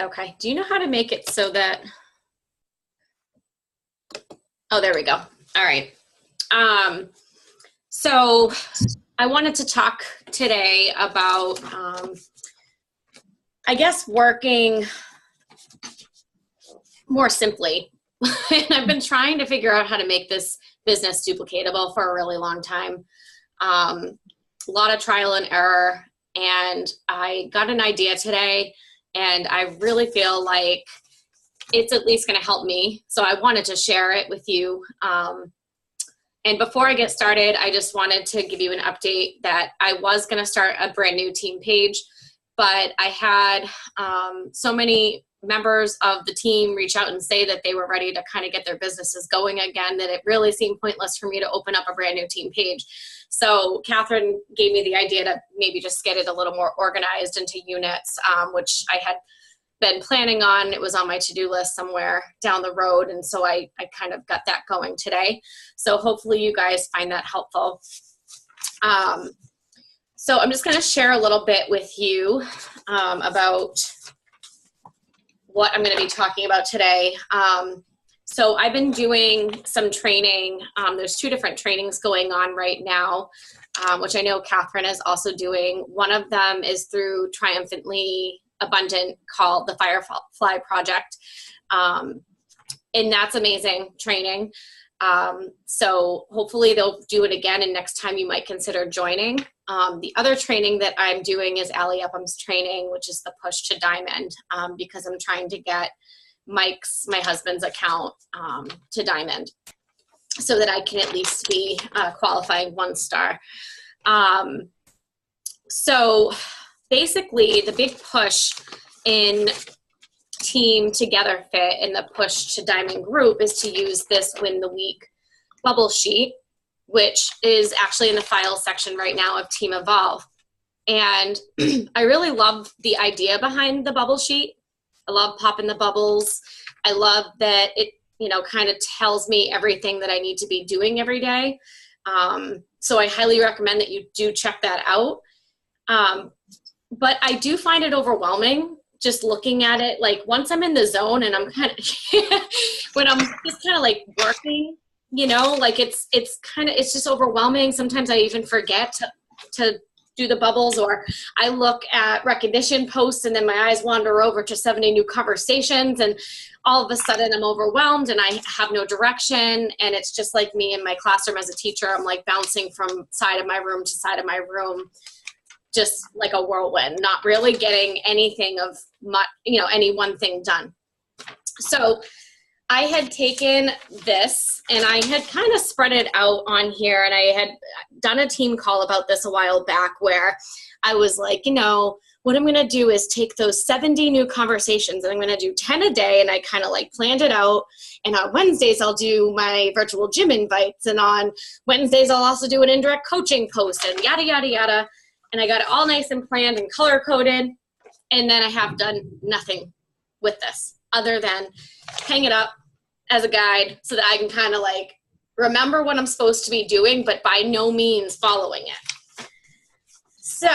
Okay. Do you know how to make it so that, oh, there we go. All right. So I wanted to talk today about, I guess, working more simply. And I've been trying to figure out how to make this business duplicatable for a really long time. A lot of trial and error. And I got an idea today, and I really feel like it's at least going to help me. So I wanted to share it with you. And before I get started, I just wanted to give you an update that I was going to start a brand new team page, but I had so many members of the team reach out and say that they were ready to kind of get their businesses going again, that it really seemed pointless for me to open up a brand new team page. So Catherine gave me the idea to maybe just get it a little more organized into units, which I had been planning on. It was on my to-do list somewhere down the road. And so I kind of got that going today. So hopefully you guys find that helpful. So I'm just going to share a little bit with you about what I'm going to be talking about today. So I've been doing some training. There's two different trainings going on right now, which I know Catherine is also doing. One of them is through Triumphantly Abundant, called the Firefly Project. And that's amazing training. So hopefully they'll do it again, and next time you might consider joining. The other training that I'm doing is Allie Upham's training, which is the Push to Diamond, because I'm trying to get my husband's account to Diamond so that I can at least be qualifying 1-star. So basically the big push in Team Together Fit in the Push to Diamond group is to use this Win the Week bubble sheet, which is actually in the file section right now of Team Evolve. And I really love the idea behind the bubble sheet. I love popping the bubbles. I love that it, kind of tells me everything that I need to be doing every day. So I highly recommend that you do check that out. But I do find it overwhelming just looking at it. Like once I'm in the zone and I'm kind of, when I'm just kind of like working, like it's just overwhelming. Sometimes I even forget to do the bubbles, or I look at recognition posts and then my eyes wander over to 70 new conversations, and all of a sudden I'm overwhelmed and I have no direction. And it's just like me in my classroom as a teacher. I'm like bouncing from side of my room to side of my room, just like a whirlwind, not really getting anything of any one thing done. So I had taken this and I had kind of spread it out on here, and I had done a team call about this a while back where I was like, what I'm going to do is take those 70 new conversations and I'm going to do 10 a day. And I kind of like planned it out. And on Wednesdays, I'll do my virtual gym invites. And on Wednesdays, I'll also do an indirect coaching post and yada, yada, yada. And I got it all nice and planned and color coded. And then I have done nothing with this other than hang it up as a guide so that I can kind of like remember what I'm supposed to be doing, but by no means following it. So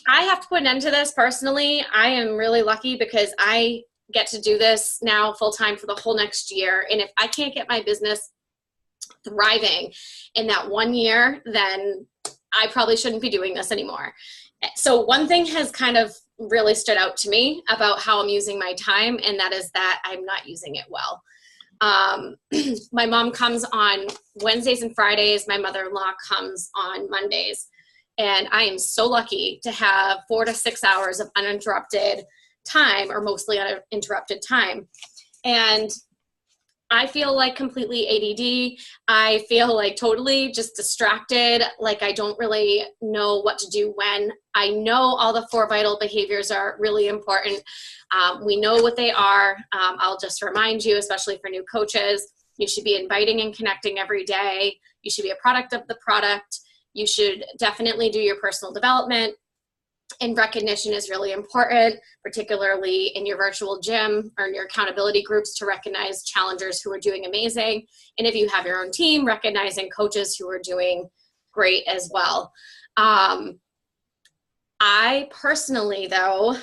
I have to put an end to this personally. I am really lucky because I get to do this now full time for the whole next year. And if I can't get my business thriving in that 1 year, then I probably shouldn't be doing this anymore. So one thing has kind of really stood out to me about how I'm using my time, and that is that I'm not using it well. My mom comes on Wednesdays and Fridays. My mother-in-law comes on Mondays. And I am so lucky to have 4 to 6 hours of uninterrupted time, or mostly uninterrupted time. And I feel like completely ADD. I feel like totally just distracted, like I don't really know what to do when. I know all the 4 vital behaviors are really important. We know what they are. I'll just remind you, especially for new coaches, you should be inviting and connecting every day. You should be a product of the product. You should definitely do your personal development. And recognition is really important, particularly in your virtual gym or in your accountability groups, to recognize challengers who are doing amazing. And if you have your own team, recognizing coaches who are doing great as well. I personally, though,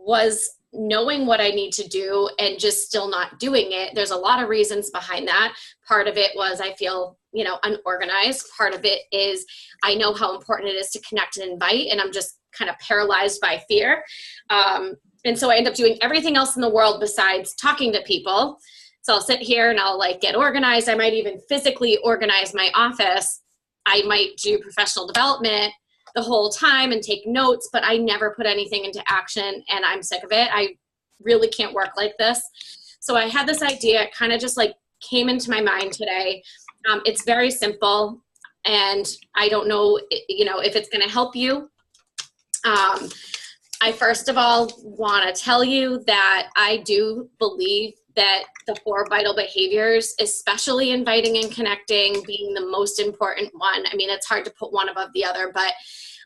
was knowing what I need to do and just still not doing it. There's a lot of reasons behind that. Part of it was I feel, unorganized. Part of it is I know how important it is to connect and invite, and I'm just kind of paralyzed by fear. And so I end up doing everything else in the world besides talking to people. So I'll sit here and I'll get organized. I might even physically organize my office. I might do professional development the whole time and take notes, but I never put anything into action, and I'm sick of it. I really can't work like this. So I had this idea, it kind of just came into my mind today. It's very simple, and I don't know, if it's going to help you. I first of all want to tell you that I do believe that the 4 vital behaviors, especially inviting and connecting, being the most important one. I mean, it's hard to put one above the other, but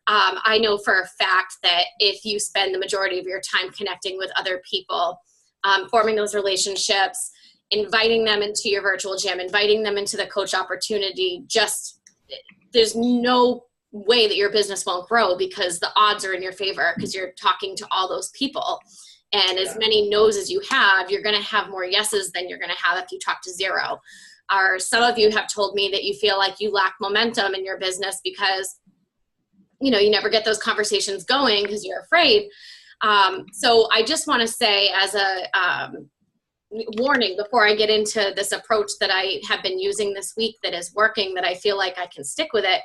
I know for a fact that if you spend the majority of your time connecting with other people, forming those relationships, inviting them into your virtual gym, inviting them into the coach opportunity, there's no way that your business won't grow, because the odds are in your favor because you're talking to all those people. And as many no's as you have, you're going to have more yeses than you're going to have if you talk to 0. Or some of you have told me that you feel like you lack momentum in your business because, you never get those conversations going because you're afraid. So I just want to say, as a warning, before I get into this approach that I have been using this week that is working, that I feel like I can stick with it,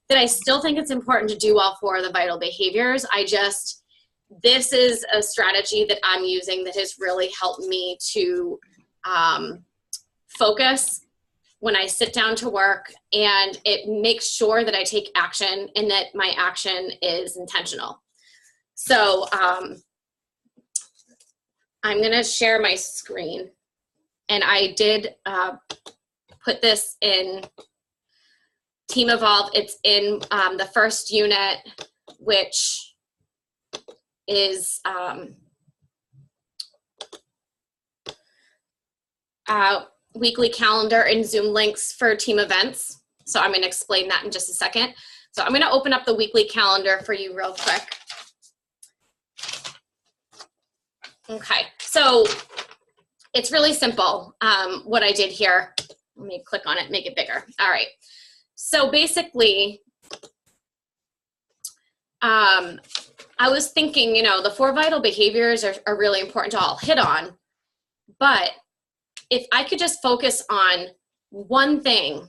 that I still think it's important to do all 4 of the vital behaviors. This is a strategy that I'm using that has really helped me to focus when I sit down to work, and it makes sure that I take action and that my action is intentional. So I'm going to share my screen, and I did put this in Team Evolve. It's in the first unit, which is weekly calendar and Zoom links for team events. So I'm going to explain that in just a second. So I'm going to open up the weekly calendar for you real quick. Okay, so it's really simple what I did here. Let me click on it, make it bigger. All right, so basically, I was thinking, the 4 vital behaviors are really important to all hit on, but if I could just focus on one thing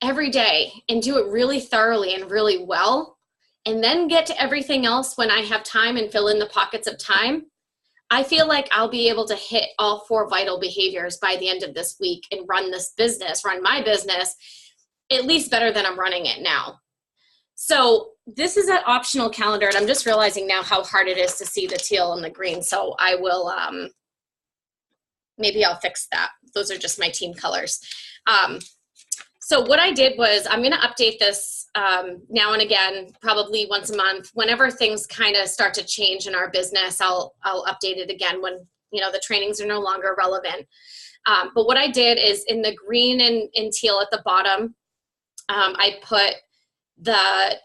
every day and do it really thoroughly and really well, and then get to everything else when I have time and fill in the pockets of time, I feel like I'll be able to hit all 4 vital behaviors by the end of this week and run my business, at least better than I'm running it now. So this is an optional calendar, and I'm just realizing now how hard it is to see the teal and the green. So I will, maybe I'll fix that. Those are just my team colors. So what I did was I'm going to update this now and again, probably once a month. Whenever things kind of start to change in our business, I'll update it again when, the trainings are no longer relevant. But what I did is in the green and teal at the bottom, I put the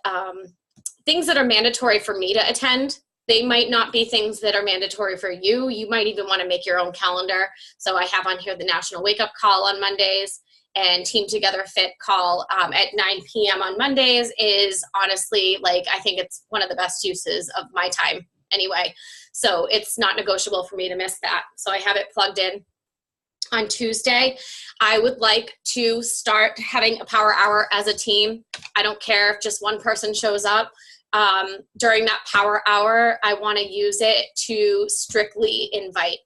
things that are mandatory for me to attend. They might not be things that are mandatory for you. You might even want to make your own calendar. So I have on here the National Wake Up Call on Mondays, and Team Together Fit call at 9 p.m. on Mondays is honestly, I think it's one of the best uses of my time anyway. So it's not negotiable for me to miss that. So I have it plugged in. On Tuesday, I would like to start having a power hour as a team. I don't care if just one person shows up. During that power hour, I want to use it to strictly invite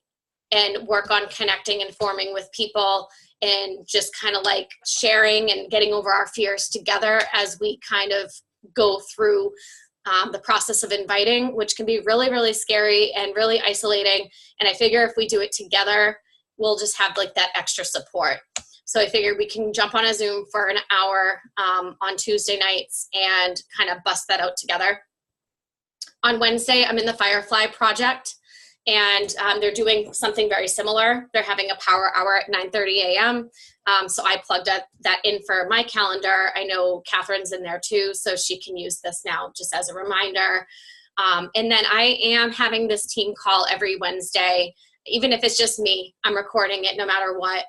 and work on connecting and forming with people, and just kind of sharing and getting over our fears together as we kind of go through the process of inviting, which can be really, really scary and really isolating. And I figure if we do it together, we'll just have that extra support. So I figured we can jump on a Zoom for an hour on Tuesday nights and kind of bust that out together. On Wednesday, I'm in the Firefly Project, and they're doing something very similar. They're having a power hour at 9:30 a.m. So I plugged that in for my calendar. I know Catherine's in there too, so she can use this now just as a reminder. And then I am having this team call every Wednesday. Even if it's just me, I'm recording it no matter what.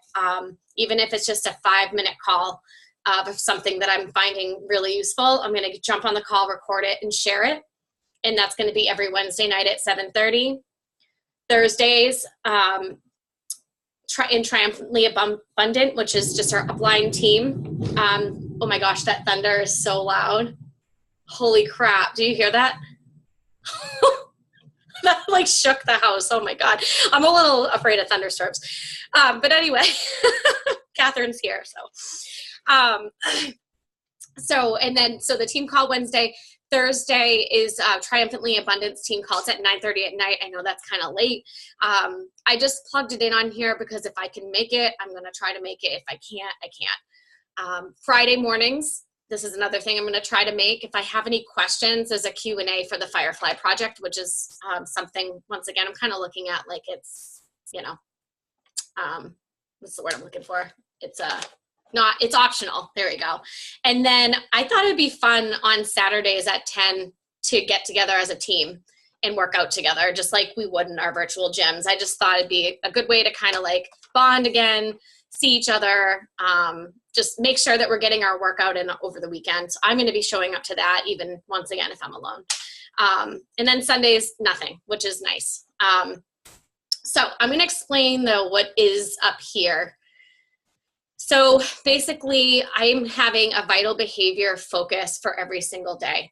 Even if it's just a 5-minute call of something that I'm finding really useful, I'm going to jump on the call, record it, and share it. And that's going to be every Wednesday night at 7:30. Thursdays, in Triumphantly Abundant, which is just our upline team. Oh my gosh, that thunder is so loud. Holy crap. Do you hear that? That like shook the house. Oh my God. I'm a little afraid of thunderstorms. But anyway, Catherine's here. So the team call Wednesday. Thursday is Triumphantly Abundance team calls at 9:30 at night. I know that's kind of late. I just plugged it in on here because if I can make it, I'm going to try to make it. If I can't, I can't. Friday mornings, this is another thing I'm going to try to make. If I have any questions, there's a Q&A for the Firefly Project, which is something, once again, I'm kind of looking at like it's, what's the word I'm looking for? It's optional. There we go. And then I thought it'd be fun on Saturdays at 10 to get together as a team and work out together, just like we would in our virtual gyms. I just thought it'd be a good way to kind of like bond again, see each other, just make sure that we're getting our workout in over the weekend. So I'm going to be showing up to that even once again if I'm alone. And then Sundays, nothing, which is nice. So I'm going to explain though what is up here. So basically, I'm having a vital behavior focus for every single day.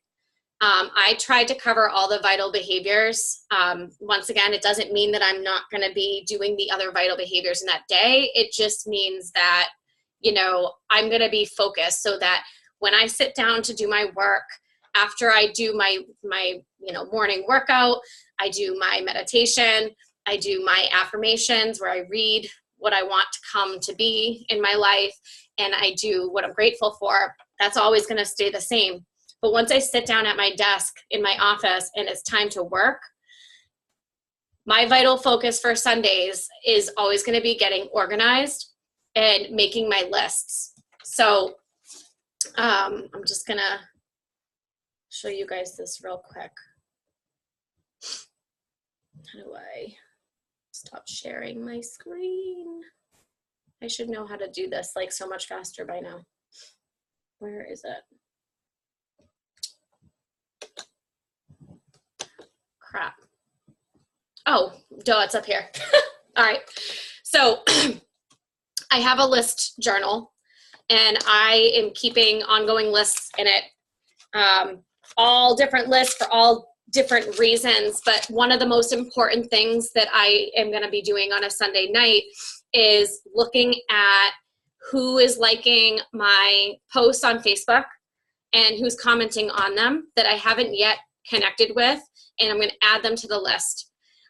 I tried to cover all the vital behaviors. Once again, it doesn't mean that I'm not going to be doing the other vital behaviors in that day. It just means that, I'm going to be focused so that when I sit down to do my work, after I do my morning workout, I do my meditation, I do my affirmations where I read what I want to come to be in my life, and I do what I'm grateful for. That's always going to stay the same. But once I sit down at my desk in my office and it's time to work, my vital focus for Sundays is always going to be getting organized and making my lists. So I'm just going to show you guys this real quick. How do I stop sharing my screen? I should know how to do this like so much faster by now. Where is it? Crap. Oh, duh, it's up here. All right. So I have a list journal and I am keeping ongoing lists in it. All different lists for all different reasons, but one of the most important things that I am going to be doing on a Sunday night is looking at who is liking my posts on Facebook and who's commenting on them that I haven't yet connected with, and I'm going to add them to the list.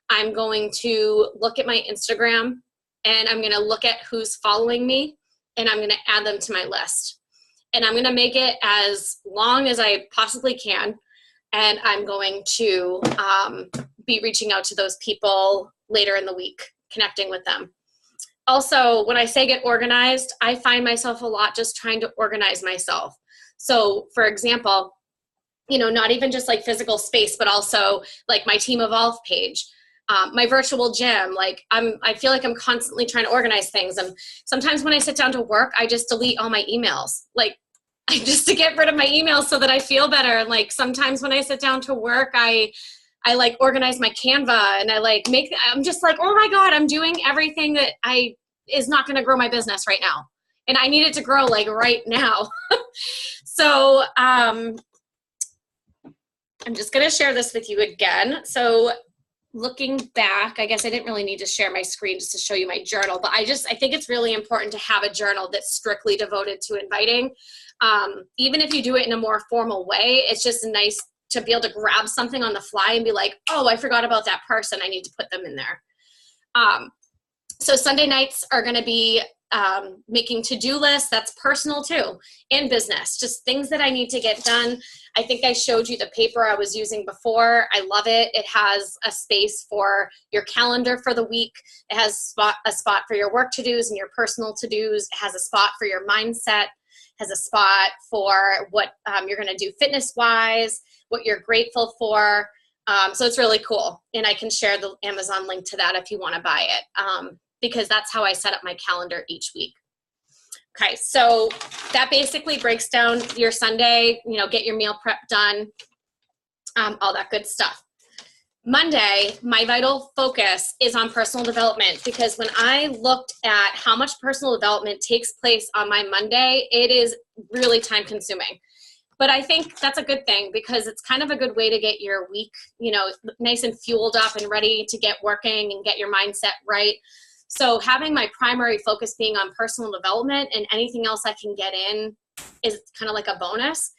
I'm going to look at my Instagram and I'm going to look at who's following me and I'm going to add them to my list. And I'm going to make it as long as I possibly can. And I'm going to be reaching out to those people later in the week, connecting with them. Also, when I say get organized, I find myself a lot just trying to organize myself. So for example, not even just like physical space, but also like my Team Evolve page, my virtual gym. Like I feel like I'm constantly trying to organize things. And sometimes when I sit down to work, I just delete all my emails. Like just to get rid of my emails so that I feel better. And like sometimes when I sit down to work, I like organize my Canva and I'm just like, oh my God, I'm doing everything that is not going to grow my business right now. And I need it to grow like right now. So I'm just going to share this with you again. So looking back, I guess I didn't really need to share my screen just to show you my journal, but I think it's really important to have a journal that's strictly devoted to inviting. Even if you do it in a more formal way, it's just nice to be able to grab something on the fly and be like, oh, I forgot about that person. I need to put them in there. So Sunday nights are going to be making to-do lists. That's personal too, and business, just things that I need to get done. I think I showed you the paper I was using before. I love it. It has a space for your calendar for the week. It has a spot for your work to-dos and your personal to-dos. It has a spot for your mindset. It has a spot for what you're going to do fitness-wise, what you're grateful for. So it's really cool. And I can share the Amazon link to that if you want to buy it, because that's how I set up my calendar each week. Okay, so that basically breaks down your Sunday, get your meal prep done, all that good stuff. Monday, my vital focus is on personal development, because when I looked at how much personal development takes place on my Monday, it is really time consuming. But I think that's a good thing, because it's kind of a good way to get your week, nice and fueled up and ready to get working and get your mindset right. So having my primary focus being on personal development, and anything else I can get in is kind of like a bonus.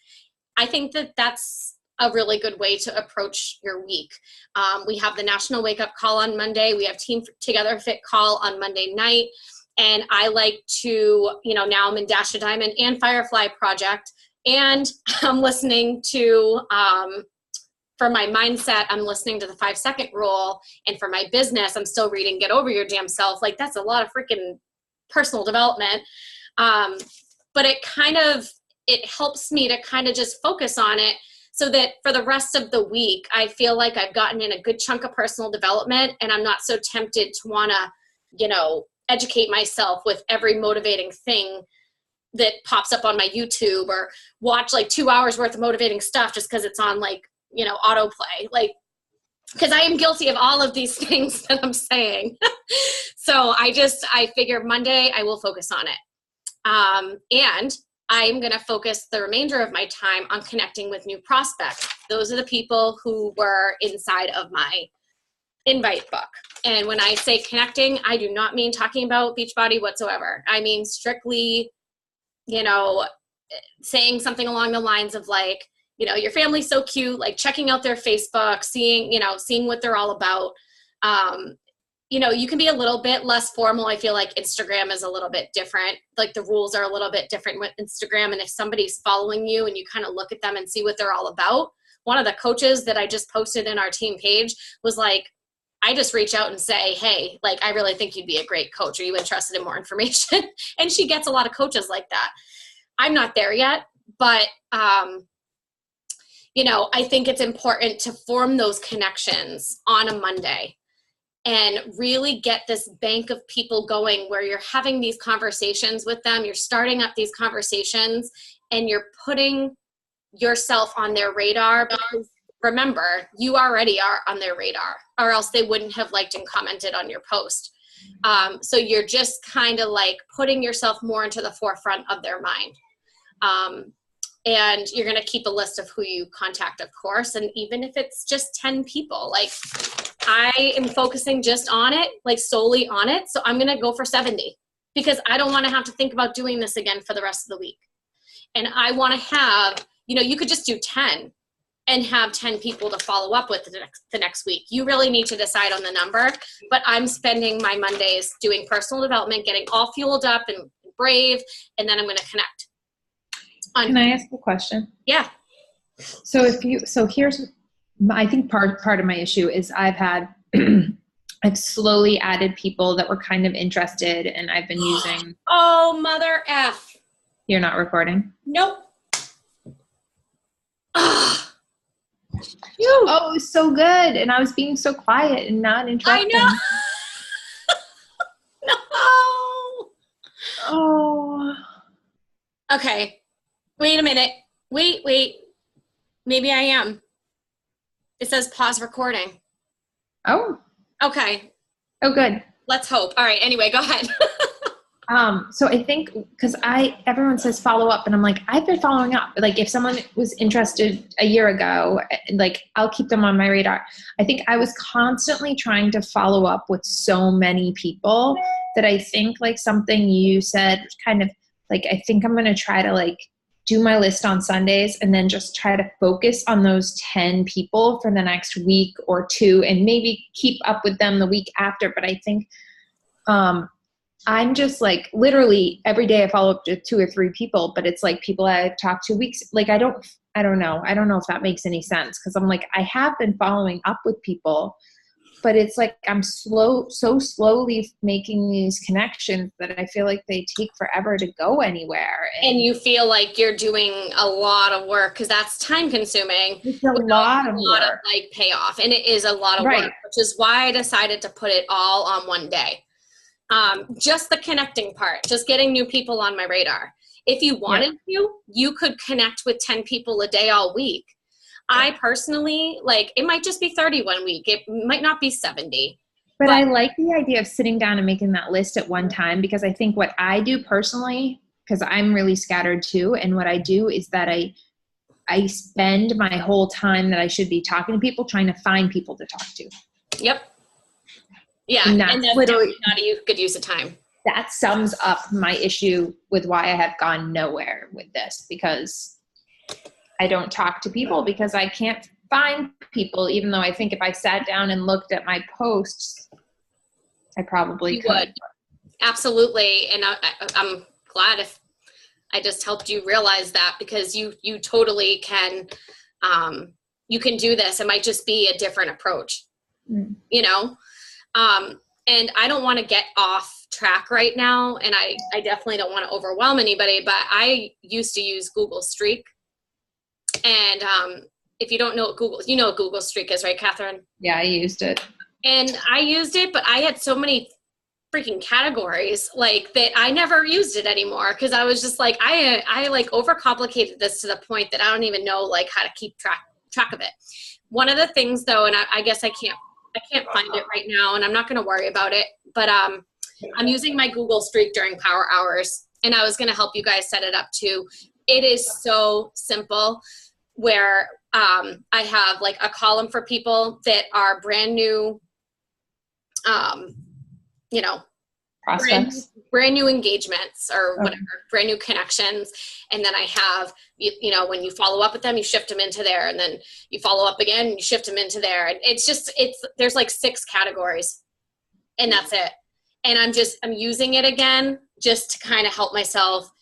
I think that that's a really good way to approach your week. We have the National Wake Up Call on Monday. We have Team Together Fit Call on Monday night. And I like to, now I'm in Dash to Diamond and Firefly Project. And I'm listening to, for my mindset, I'm listening to the 5-second rule. And for my business, I'm still reading Get Over Your Damn Self. Like, that's a lot of freaking personal development. But it helps me to kind of just focus on it, so that for the rest of the week, I feel like I've gotten in a good chunk of personal development, and I'm not so tempted to want to, educate myself with every motivating thing that pops up on my YouTube, or watch like 2 hours worth of motivating stuff just because it's on autoplay. Like, because I am guilty of all of these things that I'm saying. So I figure Monday I will focus on it. And I'm going to focus the remainder of my time on connecting with new prospects. Those are the people who were inside of my invite book. And when I say connecting, I do not mean talking about Beachbody whatsoever. I mean strictly, saying something along the lines of like, your family's so cute, like checking out their Facebook, seeing what they're all about. You can be a little bit less formal. I feel like Instagram is a little bit different. Like, the rules are a little bit different with Instagram. And if somebody's following you and you kind of look at them and see what they're all about, one of the coaches that I just posted in our team page was like, I just reach out and say, hey, like, I really think you'd be a great coach. Are you interested in more information? And she gets a lot of coaches like that. I'm not there yet, but, I think it's important to form those connections on a Monday and really get this bank of people going where you're having these conversations with them. You're starting up these conversations and you're putting yourself on their radar, because remember, you already are on their radar, or else they wouldn't have liked and commented on your post. So you're just kind of like putting yourself more into the forefront of their mind. And you're going to keep a list of who you contact, of course. And even if it's just 10 people, like, I am focusing just on it, like solely on it. So I'm going to go for 70, because I don't want to have to think about doing this again for the rest of the week. And I want to have, you could just do 10 and have 10 people to follow up with the next week. You really need to decide on the number, but I'm spending my Mondays doing personal development, getting all fueled up and brave, and then I'm going to connect. Can I ask a question? Yeah. So here's, I think part of my issue is I've slowly added people that were kind of interested, and I've been using. Oh, mother F. You're not recording? Nope. Oh, it was so good. And I was being so quiet and not interrupting. I know. No. Oh. Okay. Wait a minute. Wait. Maybe I am. It says pause recording. Oh. Okay. Oh, good. Let's hope. All right. Anyway, go ahead. So I think, because everyone says follow up, and I'm like, I've been following up. Like, if someone was interested a year ago, like, I'll keep them on my radar. I think I was constantly trying to follow up with so many people that I think, like, something you said kind of like, I think I'm going to try to like do my list on Sundays and then just try to focus on those 10 people for the next week or two, and maybe keep up with them the week after. But I think, I'm just like, literally every day I follow up to 2 or 3 people, but it's like people I've talked to weeks. Like, I don't know. I don't know if that makes any sense. 'Cause I'm like, I have been following up with people, but it's like I'm so slowly making these connections that I feel like they take forever to go anywhere. And you feel like you're doing a lot of work because that's time consuming. It's a lot of work. Of like payoff, and it is a lot of Right. work, which is why I decided to put it all on one day. Just the connecting part, just getting new people on my radar. If you wanted to, you could connect with 10 people a day all week. I personally, like, it might just be 30 one week. It might not be 70. But I like the idea of sitting down and making that list at one time, because I think what I do personally, because I'm really scattered too, and what I do is that I spend my whole time that I should be talking to people trying to find people to talk to. Yep. Yeah, and that's literally not a good use of time. That sums up my issue with why I have gone nowhere with this, because I don't talk to people because I can't find people, even though I think if I sat down and looked at my posts, I probably could. Absolutely. And I'm glad if I just helped you realize that, because you totally can, you can do this. It might just be a different approach, you know? And I don't want to get off track right now. And I definitely don't want to overwhelm anybody, but I used to use Google Streak. And, if you don't know what Google Streak is, right, Catherine? Yeah, I used it. And I used it, but I had so many freaking categories like that I never used it anymore, because I was just like, I like overcomplicated this to the point that I don't even know like how to keep track of it. One of the things though, and I guess I can't find it right now, and I'm not going to worry about it, but I'm using my Google Streak during power hours, and I was going to help you guys set it up too. It is so simple, where I have like a column for people that are brand new, prospects, brand new engagements or whatever, brand new connections. And then I have, when you follow up with them, you shift them into there, and then you follow up again, you shift them into there. And there's like 6 categories, and that's it. And I'm using it again just to kind of help myself,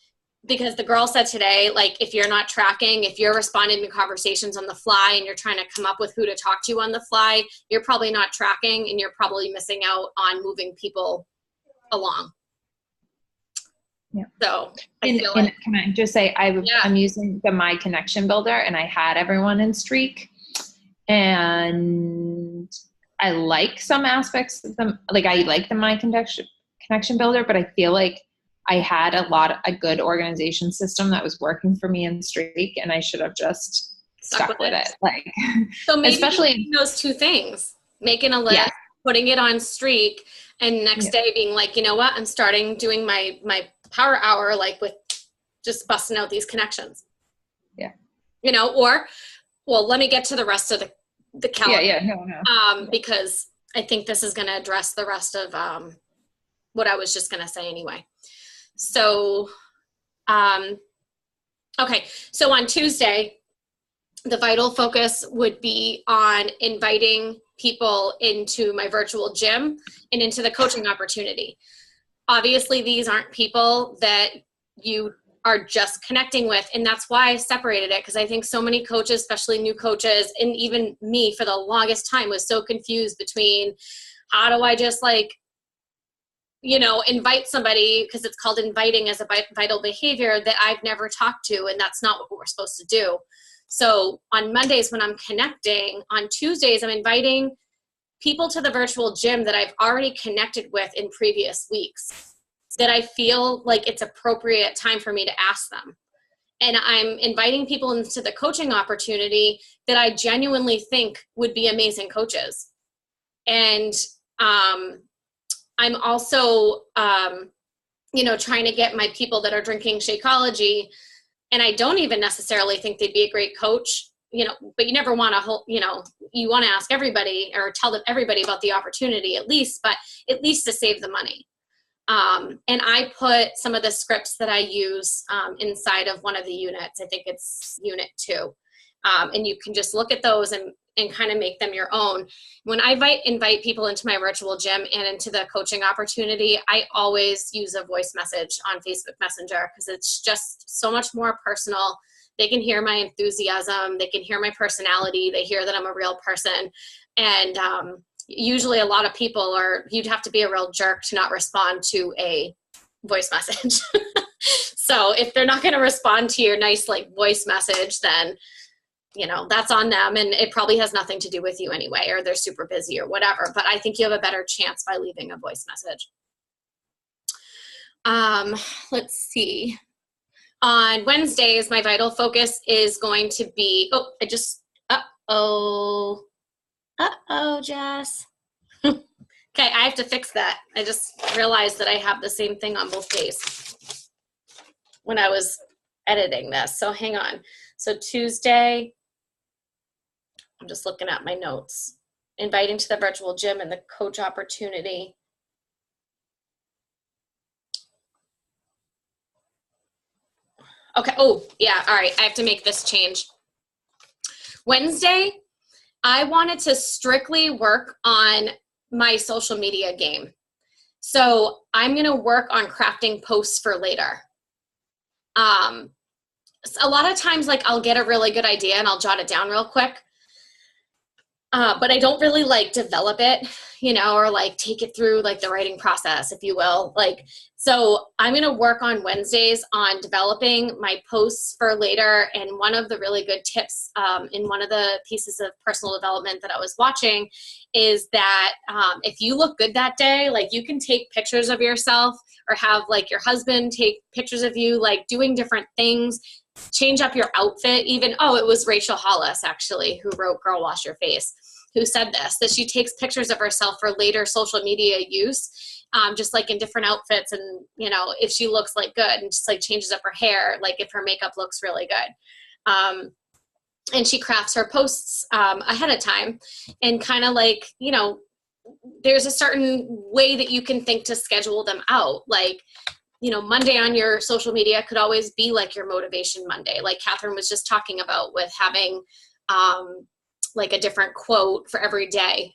because the girl said today, like, if you're not tracking, if you're responding to conversations on the fly and you're trying to come up with who to talk to on the fly, you're probably not tracking, and you're probably missing out on moving people along. Yeah. So and can I just say, I'm using the My Connection Builder, and I had everyone in Streak, and I like some aspects of them. Like, I like the My Connection Builder, but I feel like I had a good organization system that was working for me in Streak, and I should have just stuck with it. Like, so maybe especially those 2 things, making a list, putting it on Streak, and next day being like, you know what, I'm starting doing my power hour, like with just busting out these connections. Yeah. Or, well, let me get to the rest of the calendar. No. Because I think this is going to address the rest of what I was just going to say anyway. So, okay. So on Tuesday, the vital focus would be on inviting people into my virtual gym and into the coaching opportunity. Obviously, these aren't people that you are just connecting with, and that's why I separated it, because I think so many coaches, especially new coaches, and even me for the longest time, was so confused between how do I just invite somebody, because it's called inviting as a vital behavior, that I've never talked to, and that's not what we're supposed to do. So on Mondays when I'm connecting, on Tuesdays I'm inviting people to the virtual gym that I've already connected with in previous weeks, that I feel like it's appropriate time for me to ask them. And I'm inviting people into the coaching opportunity that I genuinely think would be amazing coaches. And I'm also, trying to get my people that are drinking Shakeology, and I don't even necessarily think they'd be a great coach, but you never want to, you want to ask everybody or tell them everybody about the opportunity at least to save the money. And I put some of the scripts that I use inside of one of the units. I think it's unit 2. And you can just look at those and kind of make them your own. When I invite people into my virtual gym and into the coaching opportunity, I always use a voice message on Facebook Messenger, because it's just so much more personal. They can hear my enthusiasm. They can hear my personality. They hear that I'm a real person. And usually a lot of people you'd have to be a real jerk to not respond to a voice message. So if they're not going to respond to your nice like voice message, then, you know, that's on them, and it probably has nothing to do with you anyway, or they're super busy or whatever. But I think you have a better chance by leaving a voice message. Let's see. On Wednesdays, my vital focus is going to be, Jess. Okay, I have to fix that. I just realized that I have the same thing on both days when I was editing this. So hang on. So Tuesday, I'm just looking at my notes. Inviting to the virtual gym and the coach opportunity. Okay, oh, yeah, all right, I have to make this change. Wednesday, I wanted to strictly work on my social media game. So I'm gonna work on crafting posts for later. A lot of times, like, I'll get a really good idea and I'll jot it down real quick. But I don't really like develop it, you know, or like take it through like the writing process, if you will. Like, so I'm going to work on Wednesdays on developing my posts for later. And one of the really good tips in one of the pieces of personal development that I was watching is that if you look good that day, like you can take pictures of yourself or have like your husband take pictures of you, like doing different things, change up your outfit even. Oh, it was Rachel Hollis actually who wrote Girl Wash Your Face, who said this, that she takes pictures of herself for later social media use, just like in different outfits, and, you know, if she looks like good, and just like changes up her hair, like if her makeup looks really good. And she crafts her posts ahead of time, and kind of like, you know, there's a certain way that you can think to schedule them out. Like, you know, Monday on your social media could always be like your motivation Monday, like Catherine was just talking about, with having like a different quote for every day.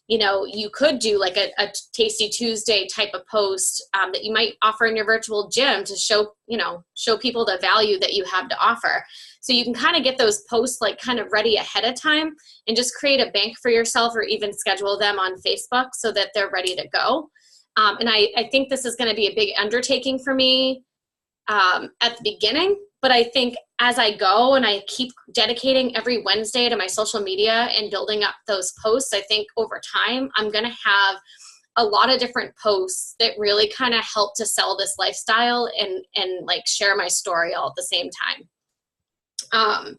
You know, you could do like a Tasty Tuesday type of post that you might offer in your virtual gym to show, you know, show people the value that you have to offer. So you can kind of get those posts like kind of ready ahead of time and just create a bank for yourself, or even schedule them on Facebook so that they're ready to go. And I think this is going to be a big undertaking for me at the beginning, but I think as I go and I keep dedicating every Wednesday to my social media and building up those posts, I think over time I'm going to have a lot of different posts that really kind of help to sell this lifestyle and like share my story all at the same time.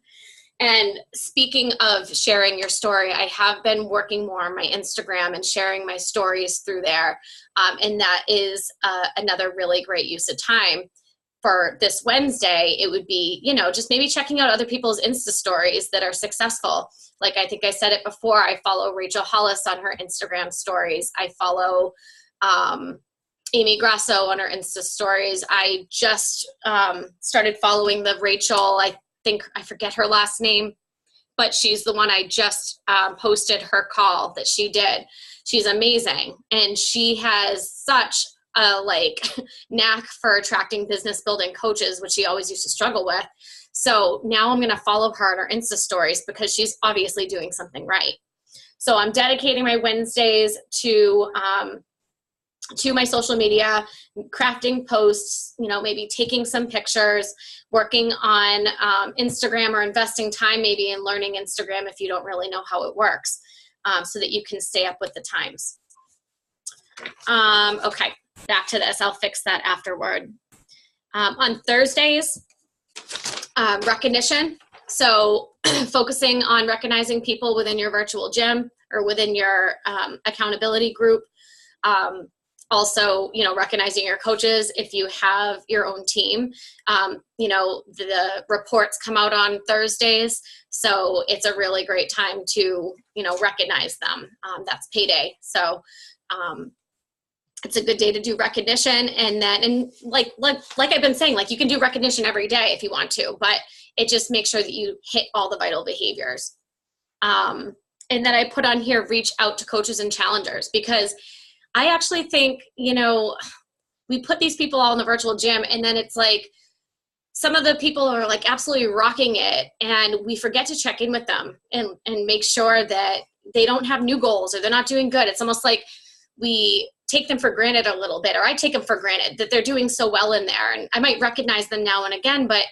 And speaking of sharing your story, I have been working more on my Instagram and sharing my stories through there. And that is another really great use of time. For this Wednesday, it would be, you know, just maybe checking out other people's Insta stories that are successful. Like I think I said it before, I follow Rachel Hollis on her Instagram stories. I follow Amy Grasso on her Insta stories. I just started following the Rachel, I think, I forget her last name, but she's the one I just posted her call that she did. She's amazing. And she has such a like knack for attracting business building coaches, which she always used to struggle with. So now I'm going to follow her on her Insta stories because she's obviously doing something right. So I'm dedicating my Wednesdays to my social media, crafting posts, you know, maybe taking some pictures, working on Instagram, or investing time maybe in learning Instagram if you don't really know how it works, so that you can stay up with the times. Okay, back to this. I'll fix that afterward. On Thursdays, recognition. So focusing on recognizing people within your virtual gym or within your accountability group. Also, you know, recognizing your coaches if you have your own team. You know, the reports come out on Thursdays, so it's a really great time to, you know, recognize them. That's payday. So it's a good day to do recognition. And then, and like I've been saying, like you can do recognition every day if you want to, but it just makes sure that you hit all the vital behaviors. And then I put on here, reach out to coaches and challengers, because I actually think, you know, we put these people all in the virtual gym, and then it's like some of the people are like absolutely rocking it, and we forget to check in with them and make sure that, they don't have new goals or they're not doing good, it's almost like we take them for granted a little bit, or I take them for granted that they're doing so well in there. And I might recognize them now and again, but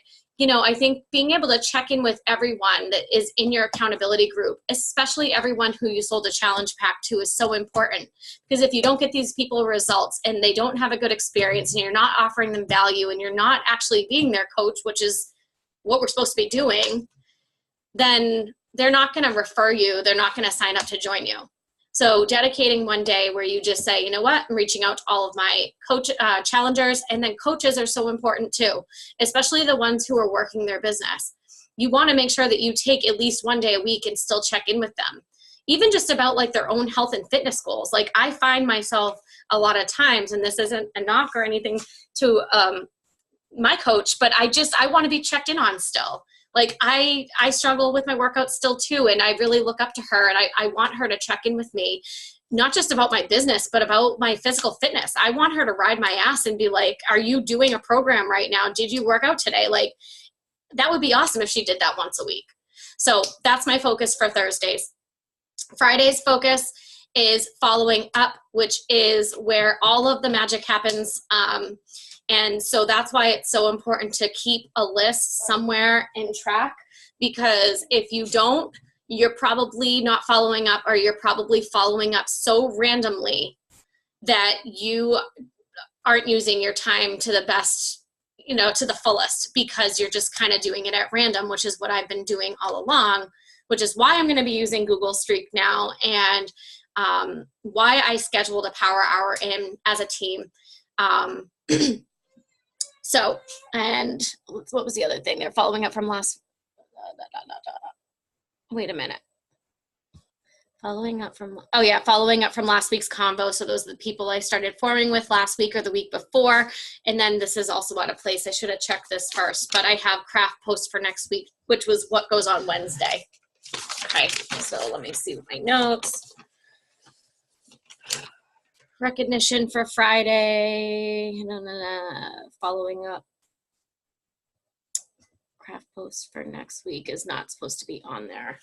I think being able to check in with everyone that is in your accountability group, especially everyone who you sold a challenge pack to, is so important. Because if you don't get these people results and they don't have a good experience and you're not offering them value and you're not actually being their coach, which is what we're supposed to be doing, then they're not going to refer you. They're not going to sign up to join you. So dedicating one day where you just say, you know what, I'm reaching out to all of my challengers, and then coaches are so important too, especially the ones who are working their business. You want to make sure that you take at least one day a week and still check in with them, even just about like their own health and fitness goals. Like I find myself a lot of times, and this isn't a knock or anything to my coach, but I want to be checked in on still. Like I struggle with my workouts still too. And I really look up to her, and I want her to check in with me, not just about my business, but about my physical fitness. I want her to ride my ass and be like, are you doing a program right now? Did you work out today? Like that would be awesome if she did that once a week. So that's my focus for Thursdays. Friday's focus is following up, which is where all of the magic happens. And so that's why it's so important to keep a list somewhere in track, because if you don't, you're probably not following up, or you're probably following up so randomly that you aren't using your time to the best, to the fullest, because you're just kind of doing it at random, which is what I've been doing all along, which is why I'm going to be using Google Streak now, and why I scheduled a power hour in as a team. So, and what was the other thing? They're following up from last, wait a minute. Following up from last week's convo. So those are the people I started forming with last week or the week before. And then this is also out of place. I should have checked this first, but I have craft post for next week, which was what goes on Wednesday. Okay, so let me see my notes. Recognition for Friday, following up. Craft post for next week is not supposed to be on there.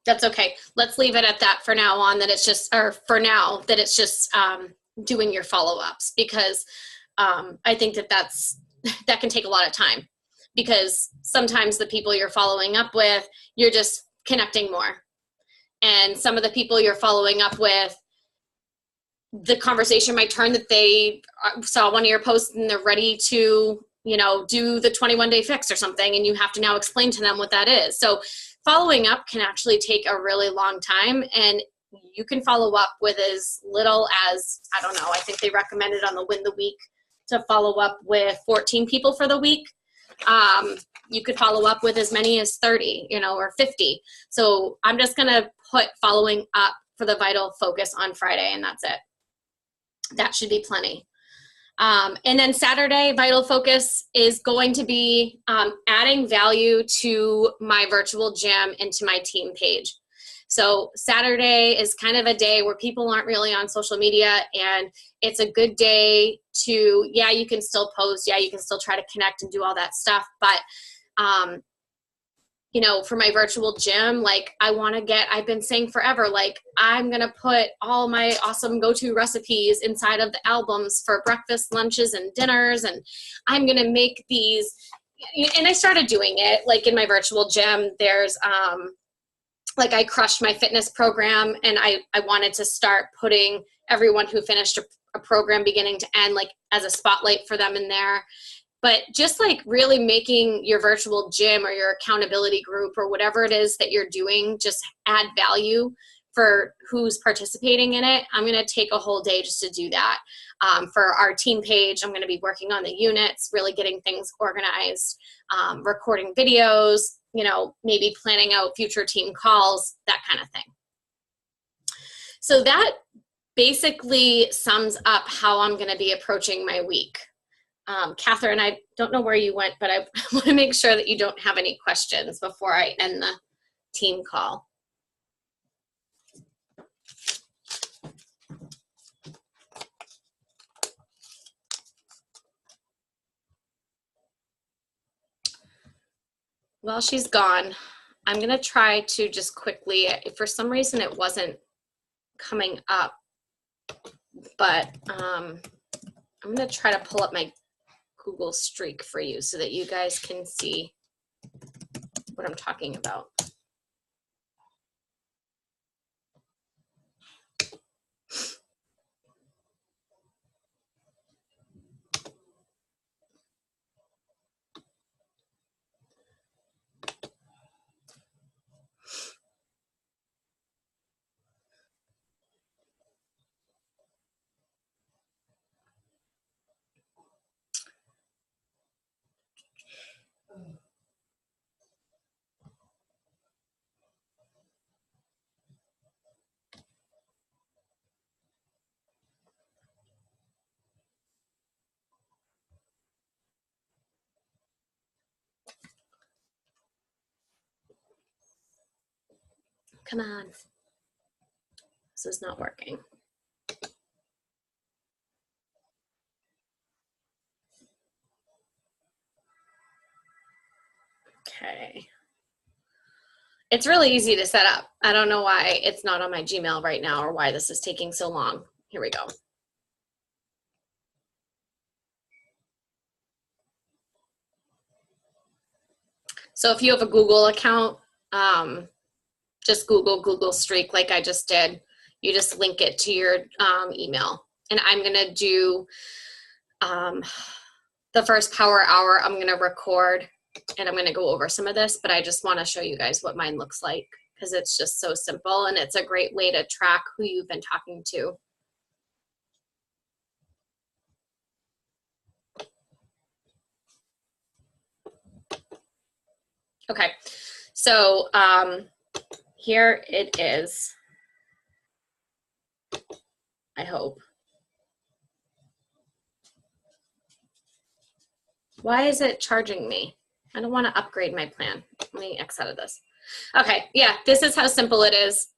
That's okay. Let's leave it at that for now on, that it's just, doing your follow-ups, because I think that can take a lot of time, because sometimes the people you're following up with, you're just connecting more. And some of the people you're following up with, the conversation might turn that they saw one of your posts and they're ready to, do the 21-day fix or something, and you have to now explain to them what that is. So following up can actually take a really long time, and you can follow up with as little as, I think they recommended on the Win the Week to follow up with 14 people for the week. You could follow up with as many as 30, or 50. So I'm just going to put following up for the vital focus on Friday, and that's it. That should be plenty. And then Saturday, vital focus is going to be adding value to my virtual gym and to my team page. So Saturday is kind of a day where people aren't really on social media, and it's a good day to, you can still post, you can still try to connect and do all that stuff. But, for my virtual gym, I've been saying forever, I'm going to put all my awesome go-to recipes inside of the albums for breakfast, lunches, and dinners. And I'm going to make these, and I started doing it, in my virtual gym, there's, I crushed my fitness program, and I wanted to start putting everyone who finished a program beginning to end, as a spotlight for them in there. But just really making your virtual gym or your accountability group or whatever it is that you're doing, just add value for who's participating in it. I'm going to take a whole day just to do that. For our team page, I'm going to be working on the units, really getting things organized, recording videos, maybe planning out future team calls, that kind of thing. So that basically sums up how I'm going to be approaching my week. Catherine, I don't know where you went, but I want to make sure that you don't have any questions before I end the team call. Well, she's gone. I'm going to try to just quickly, if for some reason it wasn't coming up, but I'm going to try to pull up my Google Streak for you so that you guys can see what I'm talking about. Come on. This is not working. Okay. It's really easy to set up. I don't know why it's not on my Gmail right now or why this is taking so long. Here we go. So if you have a Google account, just Google Streak like I just did. You just link it to your email. And I'm going to do the first power hour. I'm going to record and I'm going to go over some of this, but I just want to show you guys what mine looks like because it's just so simple and it's a great way to track who you've been talking to. Okay, so here it is. I hope. Why is it charging me? I don't want to upgrade my plan. Let me X out of this. Okay, yeah, this is how simple it is.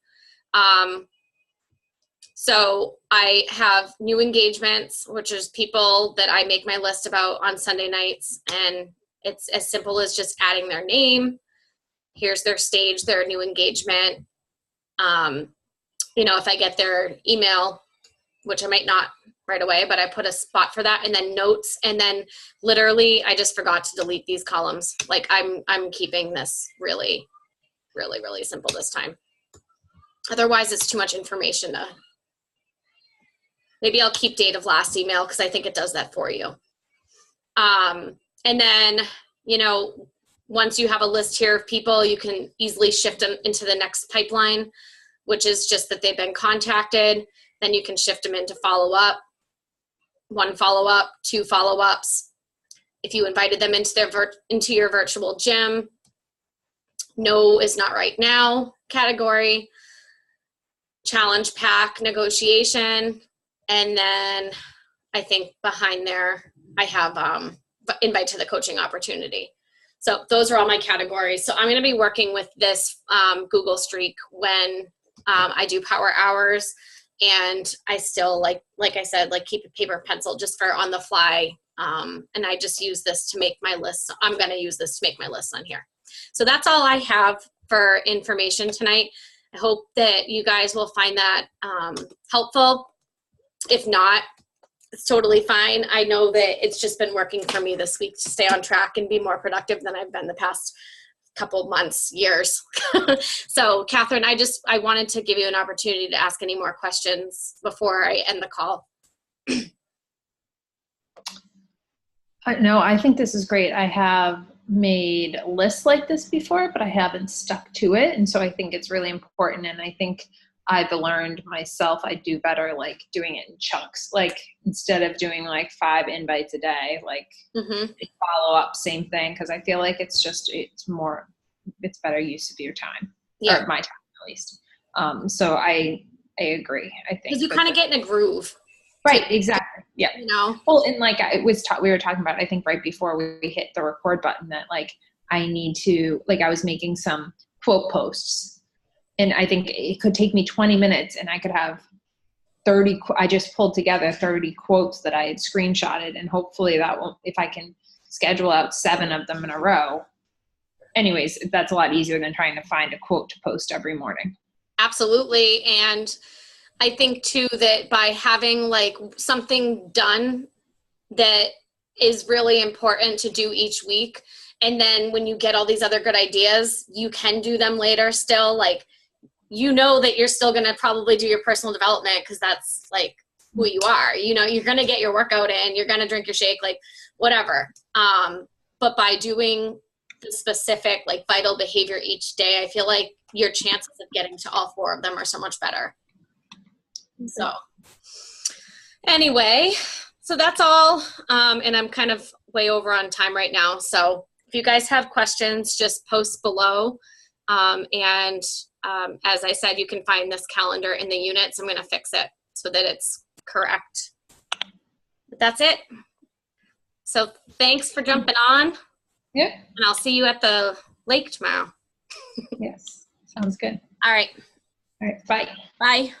So I have new engagements, which is people that I make my list about on Sunday nights, and it's as simple as just adding their name. Here's their stage, their new engagement. You know, if I get their email, which I might not right away, but I put a spot for that, and then notes, and then literally I just forgot to delete these columns. Like I'm keeping this really, really, really simple this time. Otherwise it's too much information to, maybe I'll keep date of last email because I think it does that for you. And then, you know, once you have a list here of people, you can easily shift them into the next pipeline, which is just that they've been contacted. Then you can shift them into follow-up, 1 follow-up, 2 follow-ups. If you invited them into your virtual gym, no is not right now category, challenge pack negotiation, and then I think behind there I have invite to the coaching opportunity. So those are all my categories. So I'm going to be working with this Google Streak when I do power hours. And I still, like I said, like keep a paper and pencil just for on the fly. And I just use this to make my list. I'm going to use this to make my list on here. So that's all I have for information tonight. I hope that you guys will find that helpful. If not, it's totally fine. I know that it's just been working for me this week to stay on track and be more productive than I've been the past couple months, years. So Catherine, I wanted to give you an opportunity to ask any more questions before I end the call. No, I think this is great. I have made lists like this before, but I haven't stuck to it. And so I think it's really important. And I think I've learned myself, I do better like doing it in chunks, like instead of doing like 5 invites a day, like follow up, same thing. Cause I feel like it's better use of your time, or my time at least. So I agree. I think because you kind of get in a groove. Right. Exactly. Yeah. You know, well, and like we were talking about, I think right before we hit the record button that like, I need to, like I was making some quote posts. And I think it could take me 20 minutes and I could have 30, I just pulled together 30 quotes that I had screenshotted, and hopefully that won't, if I can schedule out 7 of them in a row, anyways, that's a lot easier than trying to find a quote to post every morning. Absolutely. And I think too that by having like something done that is really important to do each week, and then when you get all these other good ideas, you can do them later still. Like, you know that you're still going to probably do your personal development because that's like who you are. You know, you're going to get your workout in, you're going to drink your shake, like whatever. But by doing the specific like vital behavior each day, I feel like your chances of getting to all 4 of them are so much better. So anyway, so that's all. And I'm kind of way over on time right now. So if you guys have questions, just post below. As I said, you can find this calendar in the units. I'm going to fix it so that it's correct. But that's it. So thanks for jumping on. Yep. And I'll see you at the lake tomorrow. Yes. Sounds good. All right. All right. Bye. Bye.